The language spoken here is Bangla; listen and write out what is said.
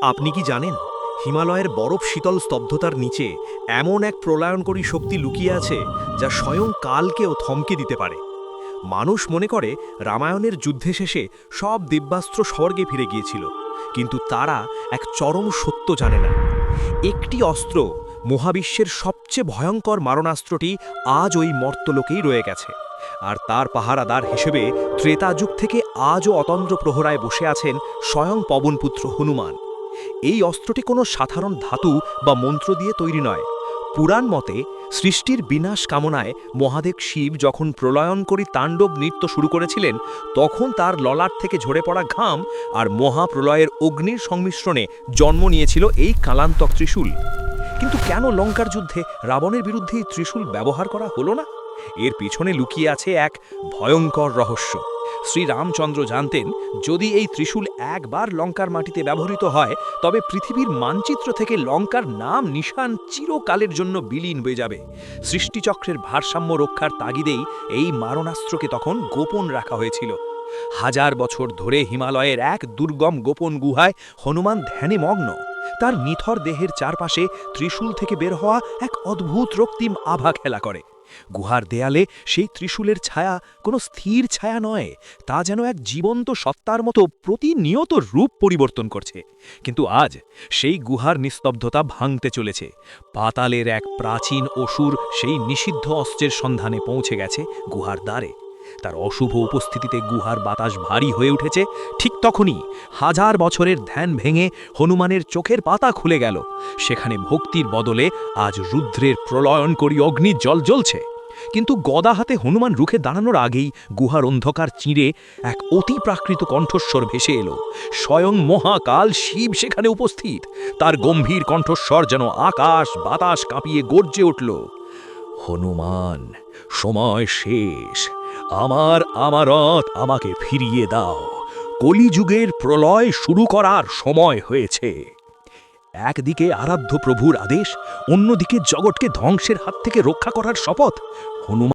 আপনি কি জানেন হিমালয়ের বরফ শীতল স্তব্ধতার নিচে এমন এক প্রলয়নকরী শক্তি লুকিয়ে আছে যা স্বয়ং কালকেও থমকে দিতে পারে। মানুষ মনে করে রামায়ণের যুদ্ধে শেষে সব দিব্যাস্ত্র স্বর্গে ফিরে গিয়েছিল, কিন্তু তারা এক চরম সত্য জানে না। একটি অস্ত্র, মহাবিশ্বের সবচেয়ে ভয়ঙ্কর মারণাস্ত্রটি আজ ওই মর্ত্যলোকেই রয়ে গেছে, আর তার পাহারাদার হিসেবে ত্রেতা যুগ থেকে আজও অতন্দ্র প্রহরায় বসে আছেন স্বয়ং পবনপুত্র হনুমান। এই অস্ত্রটি কোনো সাধারণ ধাতু বা মন্ত্র দিয়ে তৈরি নয়। পুরাণ মতে সৃষ্টির বিনাশ কামনায় মহাদেব শিব যখন প্রলয়নকরী তাণ্ডব নৃত্য শুরু করেছিলেন, তখন তার ললাট থেকে ঝরে পড়া ঘাম আর মহাপ্রলয়ের অগ্নির সংমিশ্রণে জন্ম নিয়েছিল এই কালান্তক ত্রিশূল। কিন্তু কেন লঙ্কার যুদ্ধে রাবণের বিরুদ্ধে এই ত্রিশূল ব্যবহার করা হলো না? এর পিছনে লুকিয়ে আছে এক ভয়ঙ্কর রহস্য। শ্রীরামচন্দ্র জানতেন, যদি এই ত্রিশূল একবার লঙ্কার মাটিতে ব্যবহৃত হয়, তবে পৃথিবীর মানচিত্র থেকে লঙ্কার নাম নিশান চিরকালের জন্য বিলীন হয়ে যাবে। সৃষ্টিচক্রের ভারসাম্য রক্ষার তাগিদেই এই মারণাস্ত্রকে তখন গোপন রাখা হয়েছিল। হাজার বছর ধরে হিমালয়ের এক দুর্গম গোপন গুহায় হনুমান ধ্যানে মগ্ন। তার নিথর দেহের চারপাশে ত্রিশূল থেকে বের হওয়া এক অদ্ভুত রক্তিম আভা খেলা করে। গুহার দেয়ালে সেই ত্রিশূলের ছায়া কোনো স্থির ছায়া নয়, তা যেন এক জীবন্ত সত্তার মতো প্রতিনিয়ত রূপ পরিবর্তন করছে। কিন্তু আজ সেই গুহার নিস্তব্ধতা ভাঙতে চলেছে। পাতালের এক প্রাচীন অসুর সেই নিষিদ্ধ অস্ত্রের সন্ধানে পৌঁছে গেছে গুহার দ্বারে। তার অশুভ উপস্থিতিতে গুহার বাতাস ভারী হয়ে উঠেছে। ঠিক তখনই হাজার বছরের ধ্যান ভেঙে হনুমানের চোখের পাতা খুলে গেল। সেখানে ভক্তির বদলে আজ রুদ্রের প্রলয়নকরী অগ্নি জল জ্বলছে। কিন্তু গদা হাতে হনুমান রুখে দাঁড়ানোর আগেই গুহার অন্ধকার চিঁড়ে এক অতি প্রাকৃত কণ্ঠস্বর ভেসে এলো। স্বয়ং মহাকাল শিব সেখানে উপস্থিত। তার গম্ভীর কণ্ঠস্বর যেন আকাশ বাতাস কাঁপিয়ে গর্জে উঠল। হনুমান, সময় শেষ। আমার আমারত আমাকে ফিরিয়ে দাও। কলিযুগের প্রলয় শুরু করার সময় হয়েছে। একদিকে আরাধ্য প্রভুর আদেশ, অন্যদিকে জগৎকে ধ্বংসের হাত থেকে রক্ষা করার শপথ। হনুমান